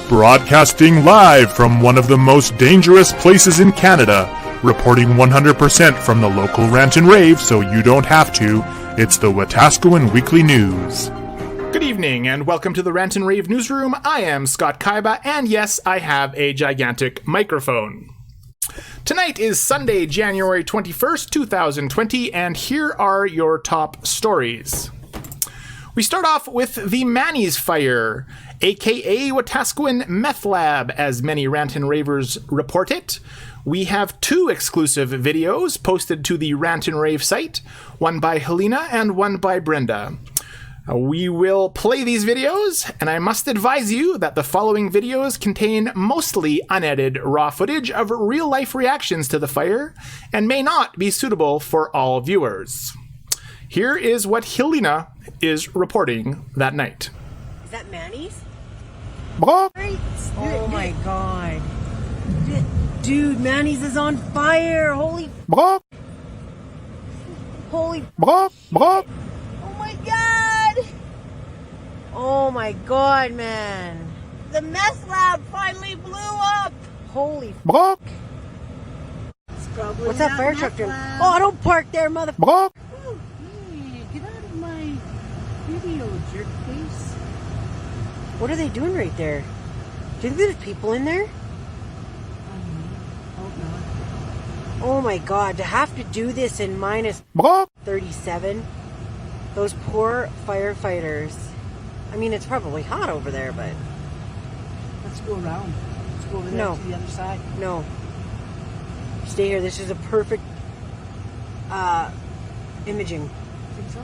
Broadcasting live from one of the most dangerous places in Canada, reporting 100% from the local Rant and Rave so you don't have to, it's the Wetaskiwin Weekly News. Good evening and welcome to the Rant and Rave newsroom. I am Scott Kaiba, and yes, I have a gigantic microphone. Tonight is Sunday, January 21st, 2020, and here are your top stories. We start off with the Manny's fire, aka Wetaskiwin Meth Lab, as many Rant and Ravers report it. We have two exclusive videos posted to the Rant and Rave site, one by Helena and one by Brenda. We will play these videos, and I must advise you that the following videos contain mostly unedited raw footage of real-life reactions to the fire and may not be suitable for all viewers. Here is what Helena is reporting that night. Is that Manny's? Oh my god. Dude, Manny's is on fire! Holy... Oh Oh my god! Oh my god, man. The meth lab finally blew up! Holy... What's that fire truck doing? Oh, don't park there, motherfucker! Oh, hey, get out of my video, jerk face. What are they doing right there? Do you think there's people in there? Oh my god, to have to do this in minus 37. Those poor firefighters. I mean, it's probably hot over there, but... Let's go around. Let's go over there to the other side. No. Stay here. This is a perfect imaging. Think so?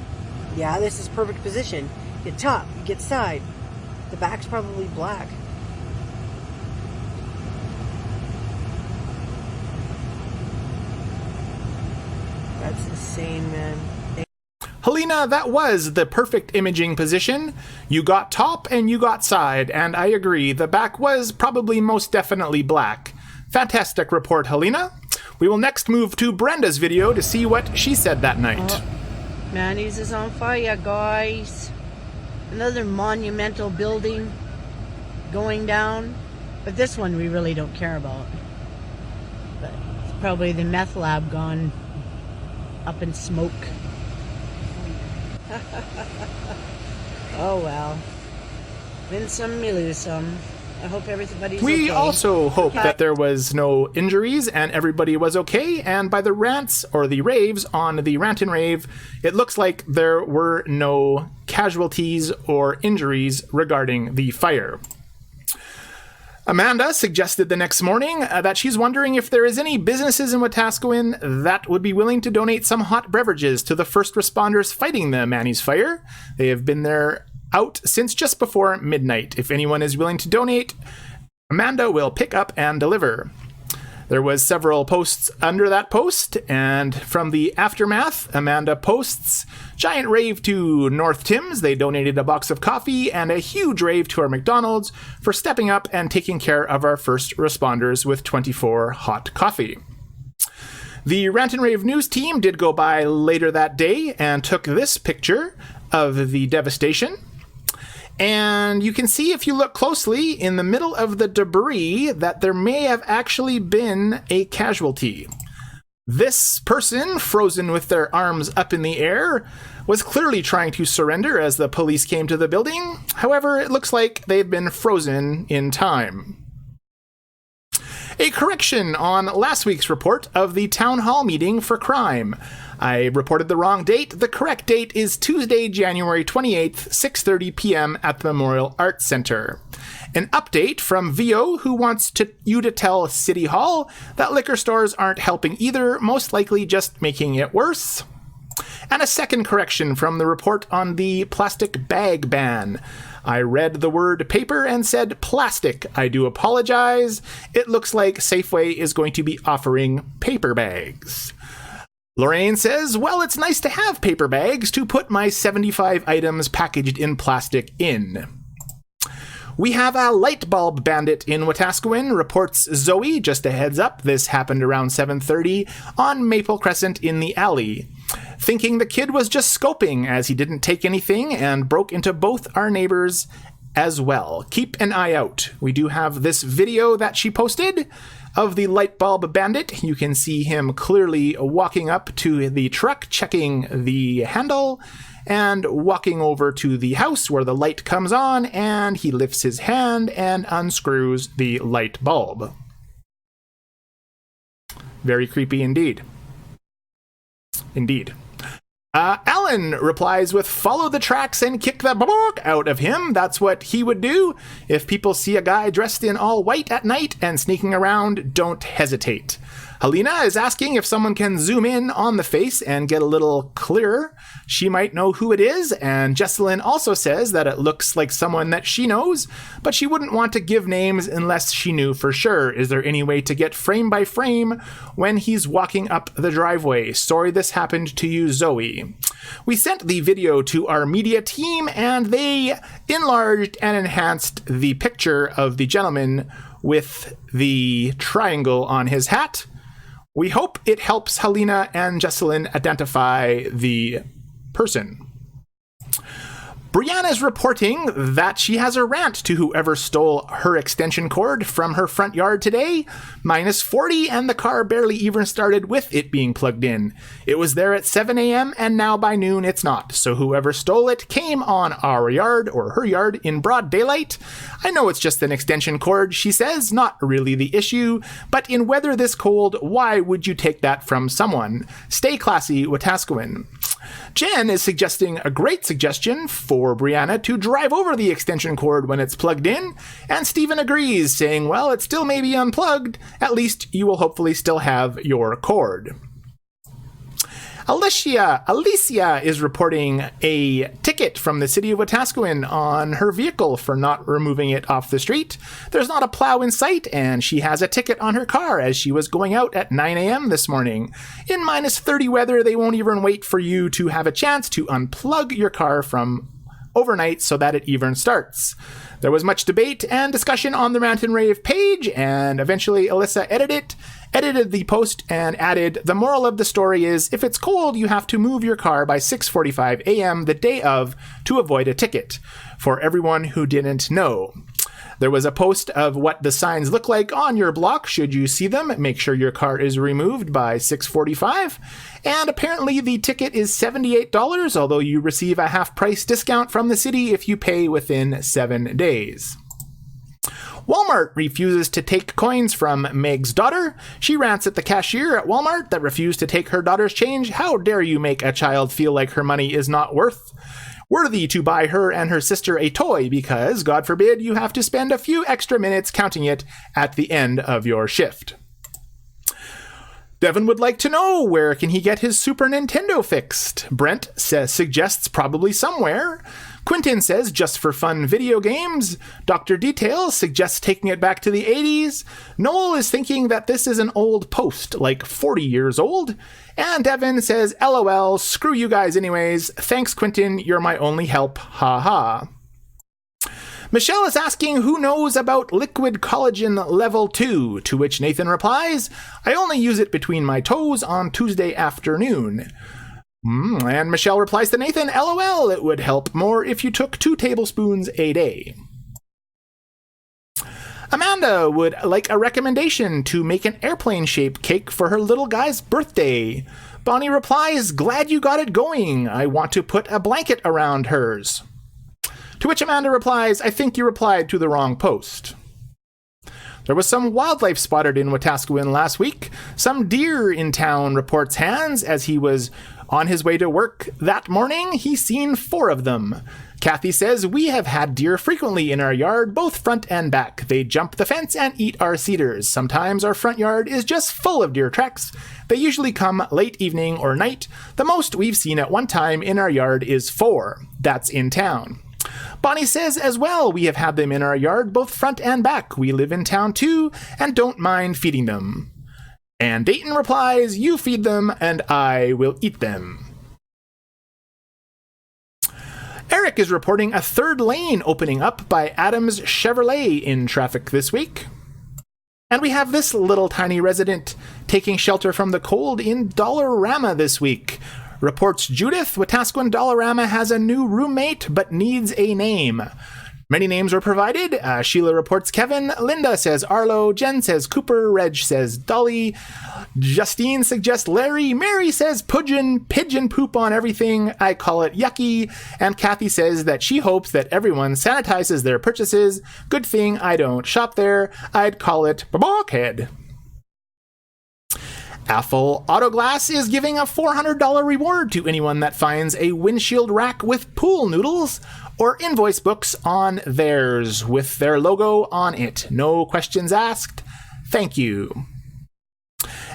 Yeah, this is perfect position. Get top, get side. The back's probably black. That's insane, man. Helena, that was the perfect imaging position. You got top and you got side, and I agree, the back was probably most definitely black. Fantastic report, Helena. We will next move to Brenda's video to see what she said that night. Manny's is on fire, guys. Another monumental building going down. But this one we really don't care about. But it's probably the meth lab gone up in smoke. Oh well. Win some, me lose some. I hope everybody's okay. We also hope that there was no injuries and everybody was okay, and by the rants or the raves on the Rant and Rave, it looks like there were no casualties or injuries regarding the fire. Amanda suggested the next morning that she's wondering if there is any businesses in Wetaskiwin that would be willing to donate some hot beverages to the first responders fighting the Manny's fire. They have been there out since just before midnight. If anyone is willing to donate, Amanda will pick up and deliver. There was several posts under that post, and from the aftermath, Amanda posts, giant rave to North Tim's. They donated a box of coffee, and a huge rave to our McDonald's for stepping up and taking care of our first responders with 24 hot coffee. The Rant and Rave news team did go by later that day and took this picture of the devastation. And you can see, if you look closely, in the middle of the debris, that there may have actually been a casualty. This person, frozen with their arms up in the air, was clearly trying to surrender as the police came to the building. However, it looks like they've been frozen in time. A correction on last week's report of the town hall meeting for crime. I reported the wrong date. The correct date is Tuesday, January 28th, 6:30 p.m. at the Memorial Arts Center. An update from VO, who wants you to tell City Hall that liquor stores aren't helping either, most likely just making it worse. And a second correction from the report on the plastic bag ban. I read the word paper and said plastic. I do apologize. It looks like Safeway is going to be offering paper bags. Lorraine says, well, it's nice to have paper bags to put my 75 items packaged in plastic in. We have a light bulb bandit in Wetaskiwin, reports Zoe. Just a heads up, this happened around 7:30 on Maple Crescent in the alley. Thinking the kid was just scoping as he didn't take anything and broke into both our neighbors as well. Keep an eye out. We do have this video that she posted of the light bulb bandit. You can see him clearly walking up to the truck, checking the handle, and walking over to the house where the light comes on, and he lifts his hand and unscrews the light bulb. Very creepy indeed. Indeed. Alan replies with, follow the tracks and kick the block out of him. That's what he would do. If people see a guy dressed in all white at night and sneaking around, don't hesitate. Helena is asking if someone can zoom in on the face and get a little clearer. She might know who it is, and Jesselyn also says that it looks like someone that she knows, but she wouldn't want to give names unless she knew for sure. Is there any way to get frame by frame when he's walking up the driveway? Sorry this happened to you, Zoe. We sent the video to our media team, and they enlarged and enhanced the picture of the gentleman with the triangle on his hat. We hope it helps Helena and Jesselyn identify the person. Brianna's reporting that she has a rant to whoever stole her extension cord from her front yard today. -40, and the car barely even started with it being plugged in. It was there at 7 a.m. and now by noon it's not. So whoever stole it came on our yard or her yard in broad daylight. I know it's just an extension cord, she says, not really the issue, but in weather this cold, why would you take that from someone? Stay classy, Wetaskiwin. Jen is suggesting a great suggestion for Brianna to drive over the extension cord when it's plugged in, and Stephen agrees, saying, well, it still may be unplugged, at least you will hopefully still have your cord. Alicia is reporting a ticket from the city of Wetaskiwin on her vehicle for not removing it off the street. There's not a plow in sight, and she has a ticket on her car as she was going out at 9 a.m. this morning. In -30 weather, they won't even wait for you to have a chance to unplug your car from overnight so that it even starts. There was much debate and discussion on the Rant and Rave page, and eventually Alyssa edited the post and added, the moral of the story is, if it's cold, you have to move your car by 6:45 a.m. the day of to avoid a ticket. For everyone who didn't know. There was a post of what the signs look like on your block. Should you see them, make sure your car is removed by 6:45. And apparently the ticket is $78, although you receive a half-price discount from the city if you pay within 7 days. Walmart refuses to take coins from Meg's daughter. She rants at the cashier at Walmart that refused to take her daughter's change. How dare you make a child feel like her money is not worthy to buy her and her sister a toy because, God forbid, you have to spend a few extra minutes counting it at the end of your shift. Devin would like to know, where can he get his Super Nintendo fixed? Brent suggests probably somewhere. Quentin says just for fun video games. Dr. Detail suggests taking it back to the 80s. Noel is thinking that this is an old post, like 40 years old. And Devin says, LOL, screw you guys anyways. Thanks, Quentin, you're my only help. Ha ha. Michelle is asking who knows about liquid collagen level 2, to which Nathan replies, I only use it between my toes on Tuesday afternoon. And Michelle replies to Nathan, LOL, it would help more if you took 2 tablespoons a day. Amanda would like a recommendation to make an airplane-shaped cake for her little guy's birthday. Bonnie replies, glad you got it going. I want to put a blanket around hers. To which Amanda replies, I think you replied to the wrong post. There was some wildlife spotted in Wetaskiwin last week. Some deer in town, reports Hans. As he was on his way to work that morning, he seen 4 of them. Kathy says, we have had deer frequently in our yard, both front and back. They jump the fence and eat our cedars. Sometimes our front yard is just full of deer tracks. They usually come late evening or night. The most we've seen at one time in our yard is 4. That's in town. Bonnie says as well, we have had them in our yard, both front and back. We live in town too, and don't mind feeding them. And Dayton replies, you feed them, and I will eat them. Eric is reporting a 3rd lane opening up by Adams Chevrolet in traffic this week. And we have this little tiny resident taking shelter from the cold in Dollarama this week. Reports Judith, Wetaskiwin Dollarama has a new roommate but needs a name. Many names were provided. Sheila reports Kevin. Linda says Arlo. Jen says Cooper. Reg says Dolly. Justine suggests Larry. Mary says pigeon poop on everything. I call it yucky. And Kathy says that she hopes that everyone sanitizes their purchases. Good thing I don't shop there. I'd call it blockhead. Affle Autoglass is giving a $400 reward to anyone that finds a windshield rack with pool noodles or invoice books on theirs with their logo on it. No questions asked. Thank you.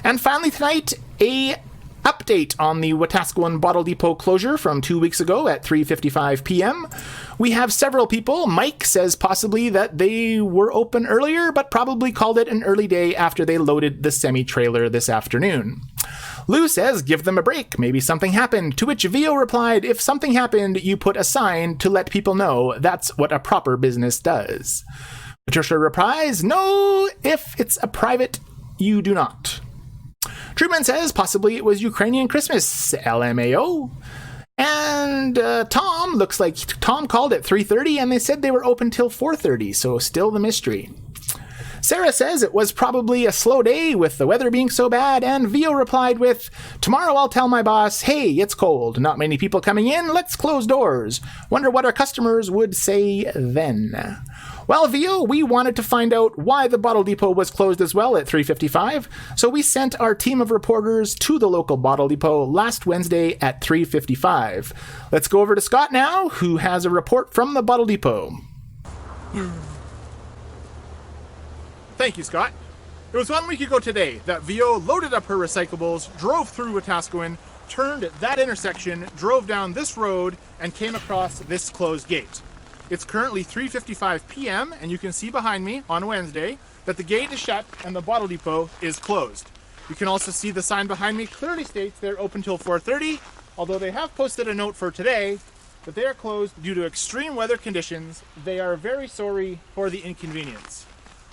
And finally tonight, a update on the Wetaskiwin Bottle Depot closure from 2 weeks ago at 3:55 p.m. We have several people. Mike says possibly that they were open earlier, but probably called it an early day after they loaded the semi-trailer this afternoon. Lou says, give them a break. Maybe something happened. To which Vio replied, if something happened, you put a sign to let people know. That's what a proper business does. Patricia replies, no, if it's a private, you do not. Truman says, possibly it was Ukrainian Christmas. LMAO. And Tom, looks like Tom called at 3:30 and they said they were open till 4:30, so still the mystery. Sarah says it was probably a slow day with the weather being so bad, and Vio replied with, tomorrow I'll tell my boss, hey, it's cold, not many people coming in, let's close doors. Wonder what our customers would say then. Well, Vio, we wanted to find out why the Bottle Depot was closed as well at 3:55, so we sent our team of reporters to the local Bottle Depot last Wednesday at 3:55. Let's go over to Scott now, who has a report from the Bottle Depot. Thank you, Scott. It was 1 week ago today that Vio loaded up her recyclables, drove through Wetaskiwin, turned at that intersection, drove down this road, and came across this closed gate. It's currently 3:55 p.m., and you can see behind me on Wednesday that the gate is shut and the Bottle Depot is closed. You can also see the sign behind me clearly states they're open till 4:30, although they have posted a note for today that they are closed due to extreme weather conditions. They are very sorry for the inconvenience.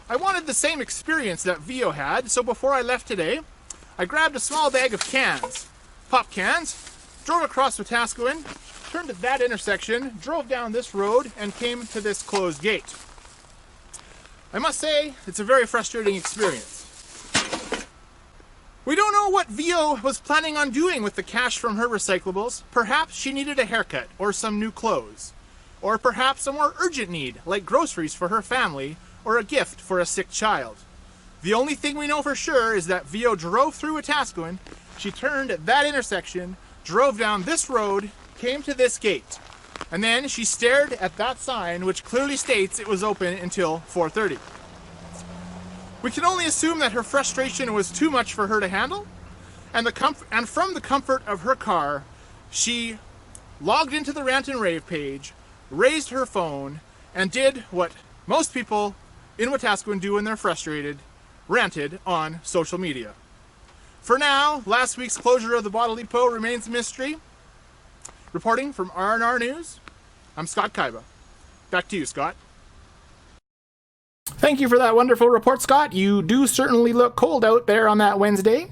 I wanted the same experience that Vio had, so before I left today, I grabbed a small bag of cans, pop cans, drove across Wetaskiwin, turned at that intersection, drove down this road, and came to this closed gate. I must say, it's a very frustrating experience. We don't know what Vio was planning on doing with the cash from her recyclables. Perhaps she needed a haircut or some new clothes. Or perhaps a more urgent need, like groceries for her family, or a gift for a sick child. The only thing we know for sure is that Vio drove through Wetaskiwin, she turned at that intersection, drove down this road, came to this gate, and then she stared at that sign which clearly states it was open until 4:30. We can only assume that her frustration was too much for her to handle, and from the comfort of her car, she logged into the Rant and Rave page, raised her phone, and did what most people in Wetaskiwin do when they're frustrated, ranted on social media. For now, last week's closure of the Bottle Depot remains a mystery. Reporting from r&rnews, I'm Scott Kaiba. Back to you, Scott. Thank you for that wonderful report, Scott. You do certainly look cold out there on that Wednesday.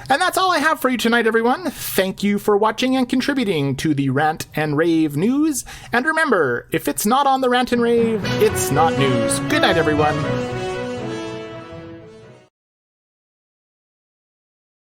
And that's all I have for you tonight, everyone. Thank you for watching and contributing to the Rant and Rave news. And remember, if it's not on the Rant and Rave, it's not news. Good night, everyone.